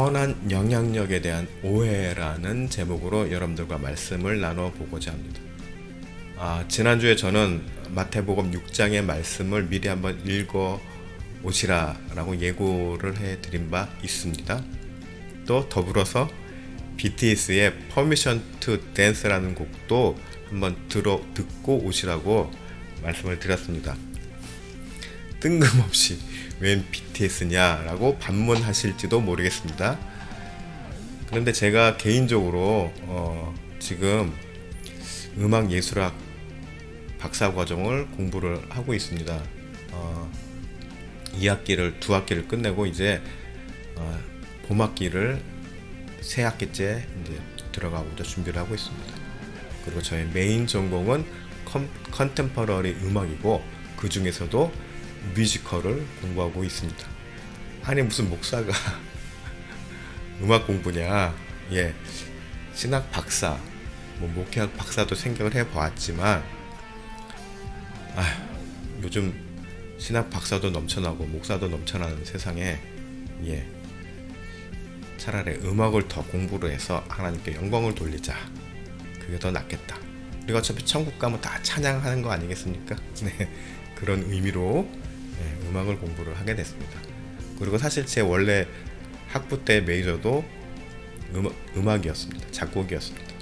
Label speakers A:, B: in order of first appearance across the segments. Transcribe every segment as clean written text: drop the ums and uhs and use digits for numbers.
A: 선한 영향력에 대한 오해라는 제목으로 여러분들과 말씀을 나눠보고자 합니다. 지난주에 저는 마태복음 6장의 말씀을 미리 한번 읽어 오시라라고 예고를 해드린 바 있습니다. 또 더불어서 BTS의 Permission to Dance라는 곡도 한번 듣고 오시라고 말씀을 드렸습니다. 뜬금없이 웬 BTS냐라고 반문하실지도 모르겠습니다. 그런데 제가 개인적으로 지금 음악예술학 박사과정을 공부를 하고 있습니다. 2학기를 끝내고 이제 봄학기를 새 학기째 이제 들어가고자 준비를 하고 있습니다. 그리고 저의 메인 전공은 컨템퍼러리 음악이고 그 중에서도 뮤지컬을 공부하고 있습니다. 아니 무슨 목사가 음악 공부냐? 예, 신학 박사, 목회학 박사도 생각을 해보았지만 요즘 신학 박사도 넘쳐나고 목사도 넘쳐나는 세상에 차라리 음악을 더 공부를 해서 하나님께 영광을 돌리자. 그게 더 낫겠다. 우리가 어차피 천국 가면 다 찬양하는 거 아니겠습니까? 네, 그런 의미로 음악을 공부를 하게 됐습니다. 그리고 사실 제 원래 학부 때 메이저도 음악이었습니다. 작곡이었습니다.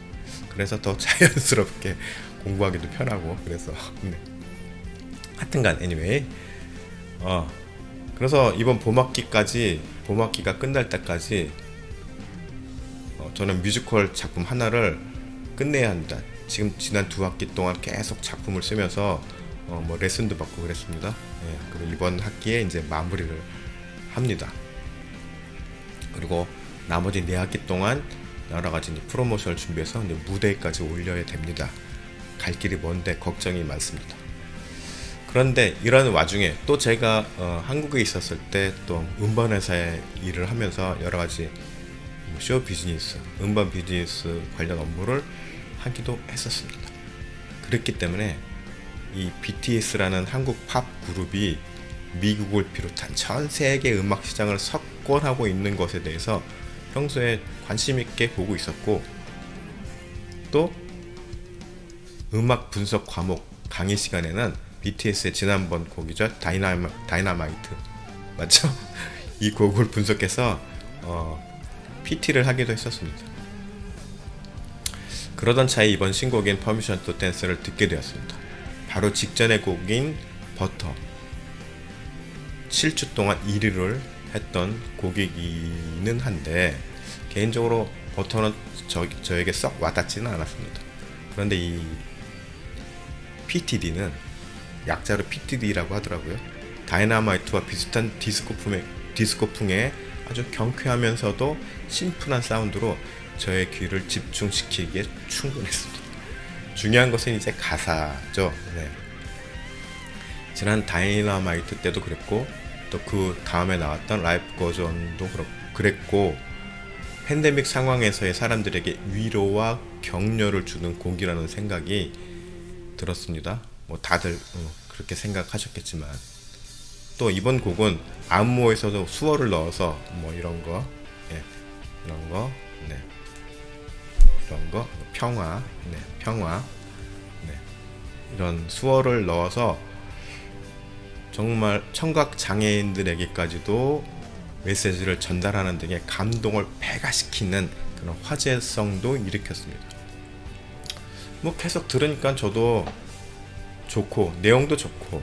A: 그래서 더 자연스럽게 공부하기도 편하고 그래서 하여튼간 anyway 그래서 이번 봄학기가 끝날 때까지 저는 뮤지컬 작품 하나를 끝내야 합니다. 지금 지난 2학기 동안 계속 작품을 쓰면서 레슨도 받고 그랬습니다. 그리고 이번 학기에 이제 마무리를 합니다. 그리고 나머지 4학기 동안 여러 가지 프로모션을 준비해서 이제 무대까지 올려야 됩니다. 갈 길이 먼데 걱정이 많습니다. 그런데 이런 와중에 또 제가 한국에 있었을 때 또 음반회사에 일을 하면서 여러 가지 쇼 비즈니스, 음반 비즈니스 관련 업무를 하기도 했었습니다. 그렇기 때문에 이 BTS라는 한국 팝 그룹이 미국을 비롯한 전 세계 음악 시장을 석권하고 있는 것에 대해서 평소에 관심 있게 보고 있었고, 또 음악 분석 과목 강의 시간에는 BTS의 지난번 곡이죠, 다이너마이트 맞죠? 이 곡을 분석해서 PT를 하기도 했었습니다. 그러던 차에 이번 신곡인 Permission to Dance를 듣게 되었습니다. 바로 직전의 곡인 버터, 7주 동안 1위를 했던 곡이기는 한데 개인적으로 버터는 저에게 썩 와닿지는 않았습니다. 그런데 이 PTD는 약자로 PTD라고 하더라고요. 다이너마이트와 비슷한 디스코풍의 아주 경쾌하면서도 심플한 사운드로 저의 귀를 집중시키기에 충분했습니다. 중요한 것은 이제 가사죠. 지난 다이너마이트 때도 그랬고, 또 그 다음에 나왔던 라이프 거전도 그랬고, 팬데믹 상황에서의 사람들에게 위로와 격려를 주는 곡이라는 생각이 들었습니다. 다들 그렇게 생각하셨겠지만, 또 이번 곡은 안무에서도 수어를 넣어서 이런 거 평화, 이런 수어를 넣어서 정말 청각 장애인들에게까지도 메시지를 전달하는 등의 감동을 배가시키는 그런 화제성도 일으켰습니다. 계속 들으니까 저도 좋고 내용도 좋고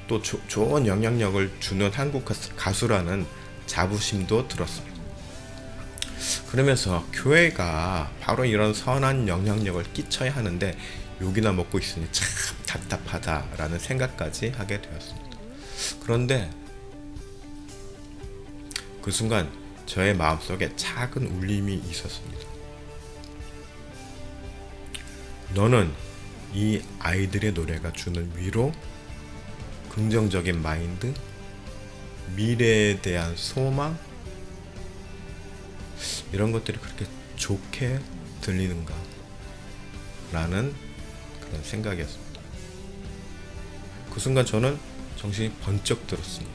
A: 또 좋은 영향력을 주는 한국 가수라는 자부심도 들었습니다. 그러면서 교회가 바로 이런 선한 영향력을 끼쳐야 하는데 욕이나 먹고 있으니 참 답답하다라는 생각까지 하게 되었습니다. 그런데 그 순간 저의 마음속에 작은 울림이 있었습니다. 너는 이 아이들의 노래가 주는 위로, 긍정적인 마인드, 미래에 대한 소망, 이런 것들이 그렇게 좋게 들리는가 라는 그런 생각이었습니다. 그 순간 저는 정신이 번쩍 들었습니다.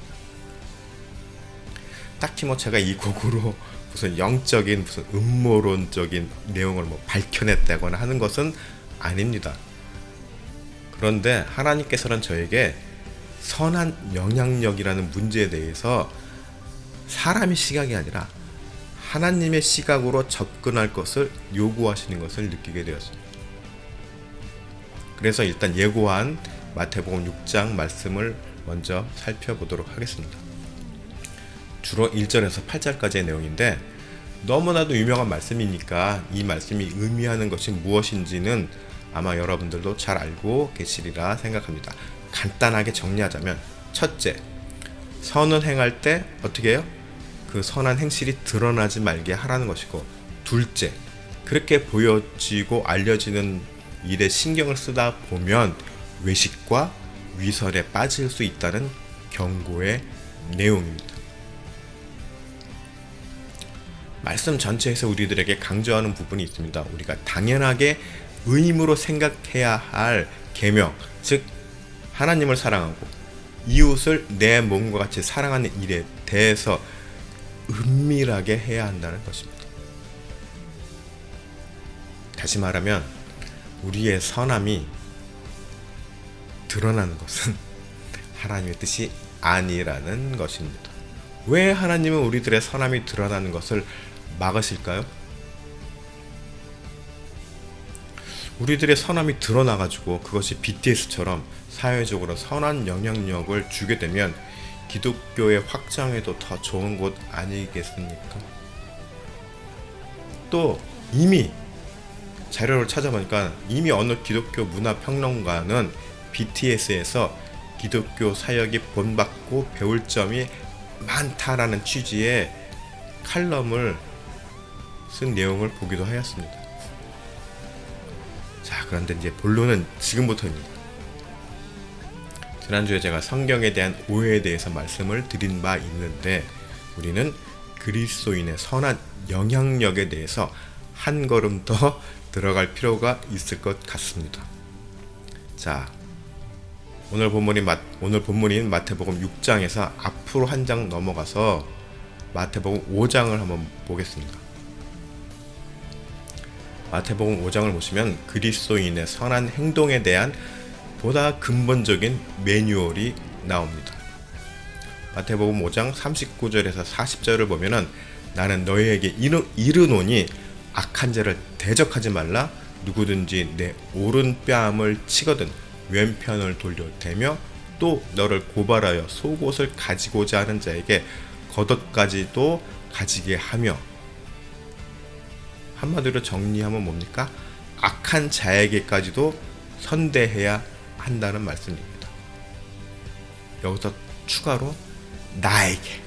A: 딱히 제가 이 곡으로 무슨 영적인 무슨 음모론적인 내용을 뭐 밝혀냈다거나 하는 것은 아닙니다. 그런데 하나님께서는 저에게 선한 영향력이라는 문제에 대해서 사람의 시각이 아니라 하나님의 시각으로 접근할 것을 요구하시는 것을 느끼게 되었습니다. 그래서 일단 예고한 마태복음 6장 말씀을 먼저 살펴보도록 하겠습니다. 주로 1절에서 8절까지의 내용인데 너무나도 유명한 말씀이니까 이 말씀이 의미하는 것이 무엇인지는 아마 여러분들도 잘 알고 계시리라 생각합니다. 간단하게 정리하자면, 첫째, 선을 행할 때 어떻게 해요? 그 선한 행실이 드러나지 말게 하라는 것이고, 둘째, 그렇게 보여지고 알려지는 일에 신경을 쓰다 보면 외식과 위설에 빠질 수 있다는 경고의 내용입니다. 말씀 전체에서 우리들에게 강조하는 부분이 있습니다. 우리가 당연하게 의무로 생각해야 할 계명, 즉 하나님을 사랑하고 이웃을 내 몸과 같이 사랑하는 일에 대해서 은밀하게 해야 한다는 것입니다. 다시 말하면 우리의 선함이 드러나는 것은 하나님의 뜻이 아니라는 것입니다. 왜 하나님은 우리들의 선함이 드러나는 것을 막으실까요? 우리들의 선함이 드러나가지고 그것이 BTS처럼 사회적으로 선한 영향력을 주게 되면 기독교의 확장에도 더 좋은 곳 아니겠습니까? 또 이미 자료를 찾아보니까 이미 어느 기독교 문화평론가는 BTS에서 기독교 사역이 본받고 배울 점이 많다라는 취지의 칼럼을 쓴 내용을 보기도 하였습니다. 자, 그런데 이제 본론은 지금부터입니다. 지난주에 제가 성경에 대한 오해에 대해서 말씀을 드린 바 있는데 우리는 그리스도인의 선한 영향력에 대해서 한 걸음 더 들어갈 필요가 있을 것 같습니다. 자, 오늘 본문인 마태복음 6장에서 앞으로 한 장 넘어가서 마태복음 5장을 한번 보겠습니다. 마태복음 5장을 보시면 그리스도인의 선한 행동에 대한 보다 근본적인 매뉴얼이 나옵니다. 마태복음 5장 39절에서 40절을 보면은 나는 너희에게 이르노니 악한 자를 대적하지 말라. 누구든지 내 오른뺨을 치거든 왼편을 돌려대며 또 너를 고발하여 속옷을 가지고자 하는 자에게 겉옷까지도 가지게 하며. 한마디로 정리하면 뭡니까? 악한 자에게까지도 선대해야 한다는 말씀입니다. 여기서 추가로 나에게,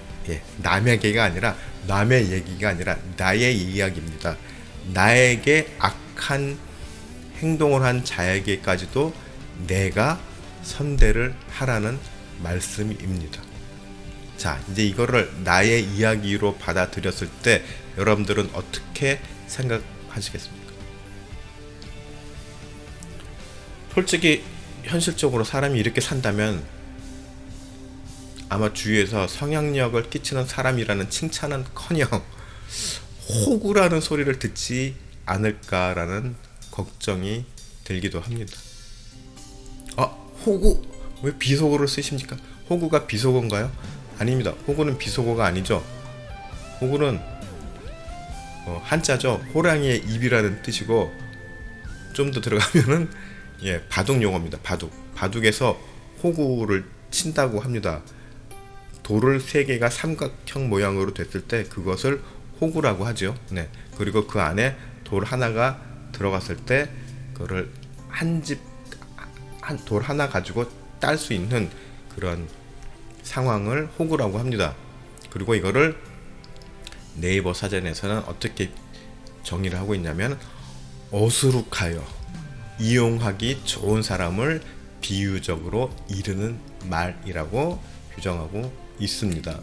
A: 남에게가 아니라 남의 얘기가 아니라 나의 이야기입니다. 나에게 악한 행동을 한 자에게까지도 내가 선대를 하라는 말씀입니다. 자, 이제 이거를 나의 이야기로 받아들였을 때 여러분들은 어떻게 생각하시겠습니까? 솔직히 현실적으로 사람이 이렇게 산다면 아마 주위에서 성향력을 끼치는 사람이라는 칭찬은커녕 호구라는 소리를 듣지 않을까라는 걱정이 들기도 합니다. 호구? 왜 비속어를 쓰십니까? 호구가 비속어인가요? 아닙니다. 호구는 비속어가 아니죠. 호구는 한자죠. 호랑이의 입이라는 뜻이고 좀 더 들어가면은 바둑 용어입니다. 바둑에서 호구를 친다고 합니다. 돌을 3개가 삼각형 모양으로 됐을 때 그것을 호구라고 하죠. 그리고 그 안에 돌 하나가 들어갔을 때 그거를 돌 하나 가지고 딸 수 있는 그런 상황을 호구라고 합니다. 그리고 이거를 네이버 사전에서는 어떻게 정의를 하고 있냐면 어수룩하여 이용하기 좋은 사람을 비유적으로 이르는 말이라고 규정하고 있습니다.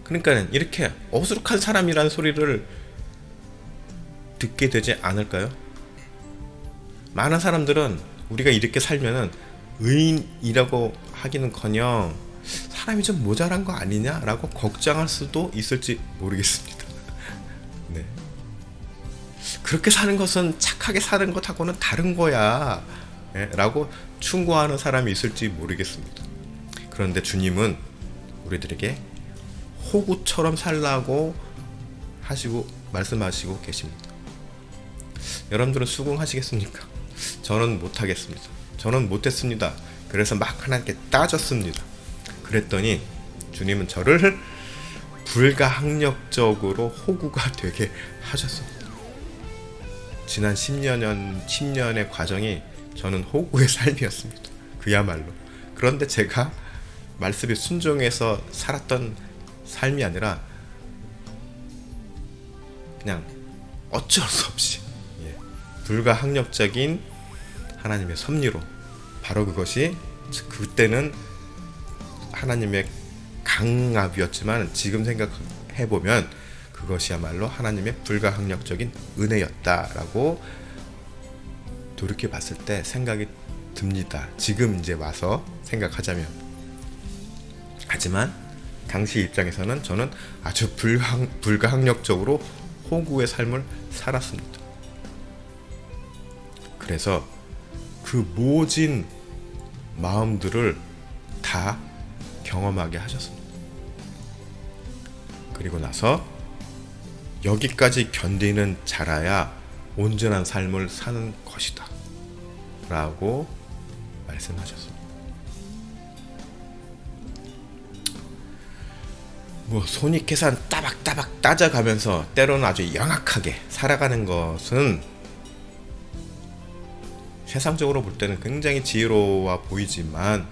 A: 그러니까 이렇게 어수룩한 사람이라는 소리를 듣게 되지 않을까요? 많은 사람들은 우리가 이렇게 살면은 의인이라고 하기는커녕 사람이 좀 모자란 거 아니냐라고 걱정할 수도 있을지 모르겠습니다. 네. 그렇게 사는 것은 착하게 사는 것하고는 다른 거야, 네? 라고 충고하는 사람이 있을지 모르겠습니다. 그런데 주님은 우리들에게 호구처럼 살라고 하시고 말씀하시고 계십니다. 여러분들은 수긍하시겠습니까? 저는 못하겠습니다. 저는 못했습니다. 그래서 막 하나님께 따졌습니다. 그랬더니 주님은 저를 불가항력적으로 호구가 되게 하셨습니다. 지난 10년의 과정이 저는 호구의 삶이었습니다. 그야말로. 그런데 제가 말씀에 순종해서 살았던 삶이 아니라 그냥 어쩔 수 없이 불가항력적인 하나님의 섭리로, 바로 그것이 그때는 하나님의 강압이었지만 지금 생각해보면 그것이야말로 하나님의 불가항력적인 은혜였다라고 돌이켜 봤을 때 생각이 듭니다. 지금 이제 와서 생각하자면. 하지만 당시 입장에서는 저는 아주 불가항력적으로 호구의 삶을 살았습니다. 그래서 그 모진 마음들을 다 경험하게 하셨습니다. 그리고 나서 여기까지 견디는 자라야 온전한 삶을 사는 것이다 라고 말씀하셨습니다. 손익계산 따박따박 따져가면서 때로는 아주 영악하게 살아가는 것은 세상적으로 볼 때는 굉장히 지혜로워 보이지만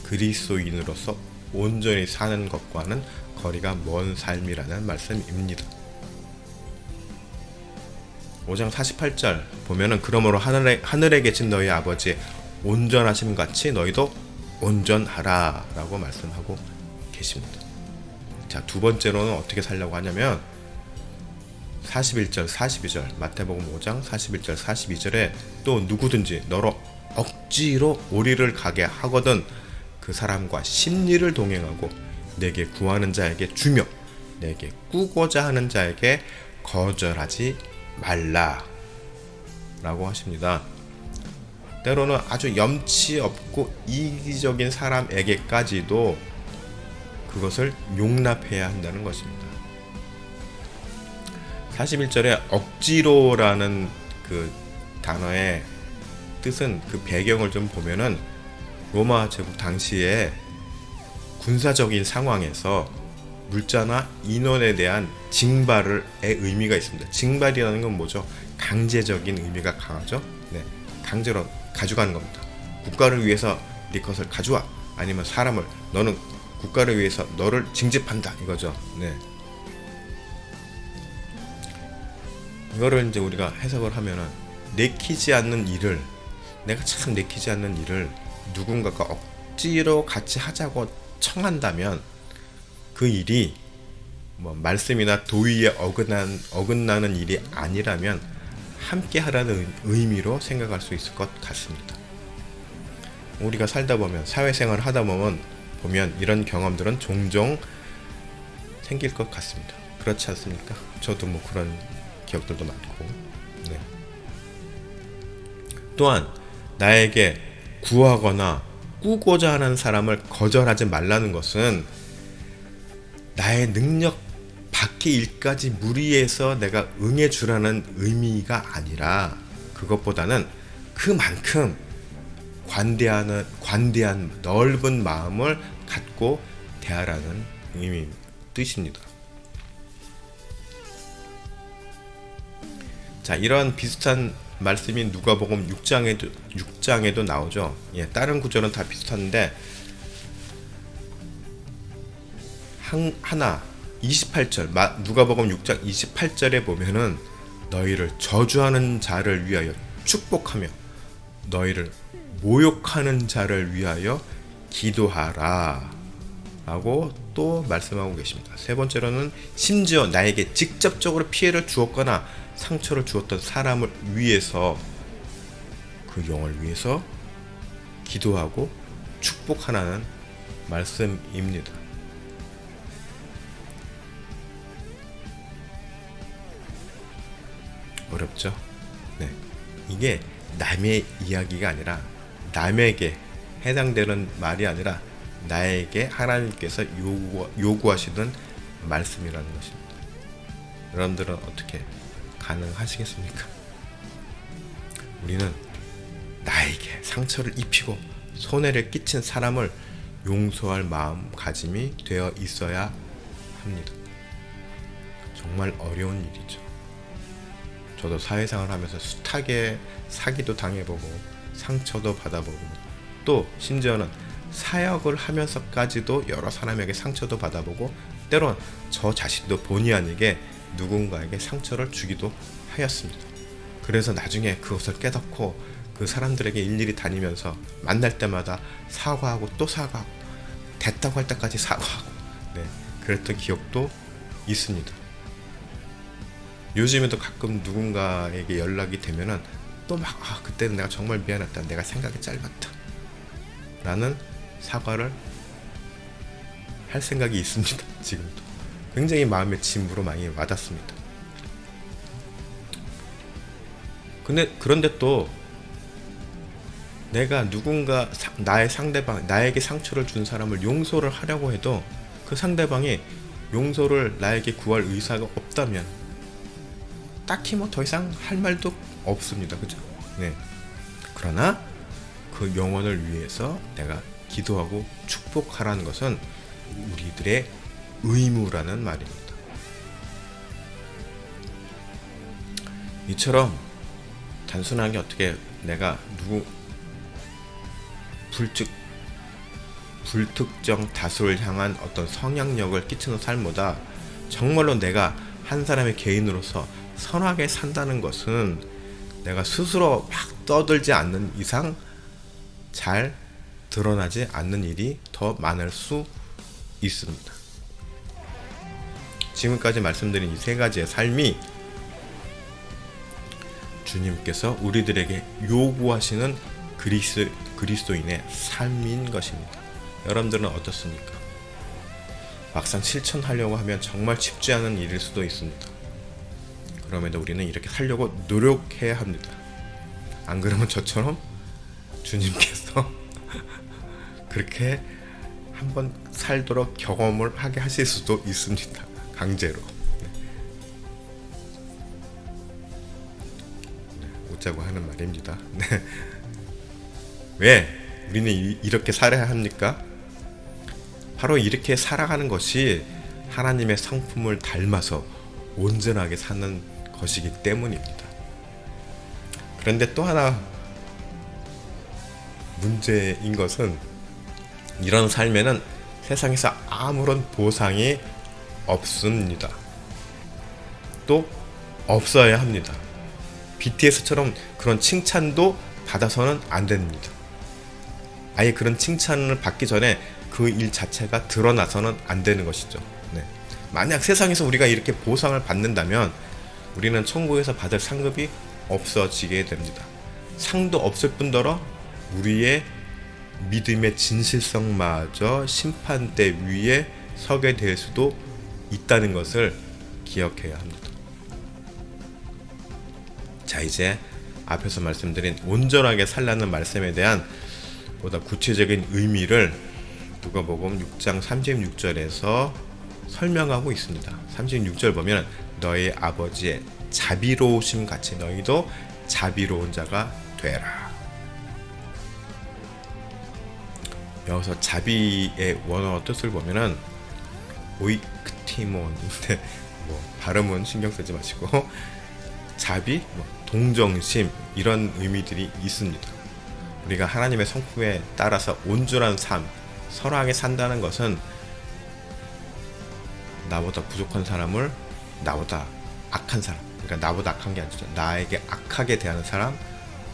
A: 그리스도인으로서 온전히 사는 것과는 거리가 먼 삶이라는 말씀입니다. 5장 48절 보면은 그러므로 하늘에 계신 너희 아버지의 온전하심 같이 너희도 온전하라 라고 말씀하고 계십니다. 자, 두 번째로는 어떻게 살려고 하냐면 41절 42절 마태복음 5장 41절 42절에 또 누구든지 너로 억지로 오리를 가게 하거든 그 사람과 심리를 동행하고 내게 구하는 자에게 주며 내게 꾸고자 하는 자에게 거절하지 말라 라고 하십니다. 때로는 아주 염치 없고 이기적인 사람에게까지도 그것을 용납해야 한다는 것입니다. 41절에 억지로라는 그 단어의 뜻은 그 배경을 좀 보면은 로마 제국 당시에 군사적인 상황에서 물자나 인원에 대한 징발의 의미가 있습니다. 징발이라는 건 뭐죠? 강제적인 의미가 강하죠. 네, 강제로 가져가는 겁니다. 국가를 위해서 네 것을 가져와. 아니면 사람을 너는 국가를 위해서 너를 징집한다 이거죠. 네. 이거를 이제 우리가 해석을 하면은 내키지 않는 일을 내가 참 내키지 않는 일을 누군가가 억지로 같이 하자고 청한다면 그 일이 말씀이나 도의에 어긋나는 일이 아니라면 함께 하라는 의미로 생각할 수 있을 것 같습니다. 우리가 살다 보면 사회생활을 하다 보면 이런 경험들은 종종 생길 것 같습니다. 그렇지 않습니까? 저도 그런 기억들도 많고. 네. 또한 나에게 구하거나 꾸고자 하는 사람을 거절하지 말라는 것은 나의 능력 밖의 일까지 무리해서 내가 응해주라는 의미가 아니라 그것보다는 그만큼 관대한 넓은 마음을 갖고 대하라는 뜻입니다. 자, 이러한 비슷한 말씀이 누가복음 6장에도 나오죠. 예, 다른 구절은 다 비슷한데 하나 28절 누가복음 6장 28절에 보면은 너희를 저주하는 자를 위하여 축복하며 너희를 모욕하는 자를 위하여 기도하라 라고 또 말씀하고 계십니다. 세 번째로는 심지어 나에게 직접적으로 피해를 주었거나 상처를 주었던 사람을 위해서 그 영을 위해서 기도하고 축복하라는 말씀입니다. 어렵죠? 네. 이게 남의 이야기가 아니라 남에게 해당되는 말이 아니라 나에게 하나님께서 요구하시는 말씀이라는 것입니다. 여러분들은 어떻게 가능하시겠습니까? 우리는 나에게 상처를 입히고 손해를 끼친 사람을 용서할 마음가짐이 되어 있어야 합니다. 정말 어려운 일이죠. 저도 사회생활 하면서 숱하게 사기도 당해보고 상처도 받아보고 또 심지어는 사역을 하면서까지도 여러 사람에게 상처도 받아보고 때론 저 자신도 본의 아니게 누군가에게 상처를 주기도 하였습니다. 그래서 나중에 그것을 깨닫고 그 사람들에게 일일이 다니면서 만날 때마다 사과하고 또 사과하고 됐다고 할 때까지 사과하고 그랬던 기억도 있습니다. 요즘에도 가끔 누군가에게 연락이 되면은 또 막 그때는 내가 정말 미안했다, 내가 생각이 짧았다 라는 사과를 할 생각이 있습니다. 지금도 굉장히 마음의 짐으로 많이 와닿습니다. 그런데 또 내가 누군가 나의 상대방, 나에게 상처를 준 사람을 용서를 하려고 해도 그 상대방이 용서를 나에게 구할 의사가 없다면 딱히 뭐 더 이상 할 말도 없습니다. 그죠? 네. 그러나 그 영혼을 위해서 내가 기도하고 축복하라는 것은 우리들의 의무라는 말입니다. 이처럼 단순하게 어떻게 내가 불특정 다수를 향한 어떤 성향력을 끼치는 삶보다 정말로 내가 한 사람의 개인으로서 선하게 산다는 것은 내가 스스로 막 떠들지 않는 이상 잘 드러나지 않는 일이 더 많을 수 있습니다. 지금까지 말씀드린 이 세 가지의 삶이 주님께서 우리들에게 요구하시는 그리스도인의 삶인 것입니다. 여러분들은 어떻습니까? 막상 실천하려고 하면 정말 쉽지 않은 일일 수도 있습니다. 그럼에도 우리는 이렇게 살려고 노력해야 합니다. 안 그러면 저처럼 주님께서 그렇게 한번 살도록 경험을 하게 하실 수도 있습니다. 강제로. 웃자고 하는 말입니다. 왜 우리는 이렇게 살아야 합니까? 바로 이렇게 살아가는 것이 하나님의 성품을 닮아서 온전하게 사는 것이기 때문입니다. 그런데 또 하나 문제인 것은 이런 삶에는 세상에서 아무런 보상이 없습니다. 또 없어야 합니다. BTS처럼 그런 칭찬도 받아서는 안 됩니다. 아예 그런 칭찬을 받기 전에 그 일 자체가 드러나서는 안 되는 것이죠. 만약 세상에서 우리가 이렇게 보상을 받는다면 우리는 천국에서 받을 상급이 없어지게 됩니다. 상도 없을 뿐더러 우리의 믿음의 진실성마저 심판대 위에 서게 될 수도 있다는 것을 기억해야 합니다. 자, 이제 앞에서 말씀드린 온전하게 살라는 말씀에 대한 보다 구체적인 의미를 누가복음 6장 36절에서 설명하고 있습니다. 36절 보면 너희 아버지의 자비로우심 같이 너희도 자비로운 자가 되라. 여기서 자비의 원어 뜻을 보면은 오이크티몬인데 발음은 신경 쓰지 마시고 자비, 동정심 이런 의미들이 있습니다. 우리가 하나님의 성품에 따라서 온전한 삶, 선하게 산다는 것은 나보다 부족한 사람을 나보다 악한 사람, 그러니까 나보다 악한 게 아니죠. 나에게 악하게 대하는 사람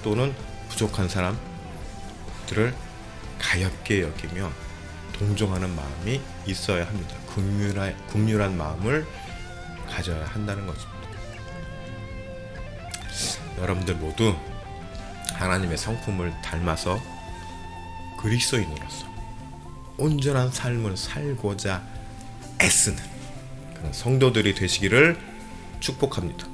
A: 또는 부족한 사람들을 가볍게 여기며 동정하는 마음이 있어야 합니다. 긍휼한 마음을 가져야 한다는 것입니다. 여러분들 모두 하나님의 성품을 닮아서 그리스도인으로서 온전한 삶을 살고자 애쓰는 그런 성도들이 되시기를 축복합니다.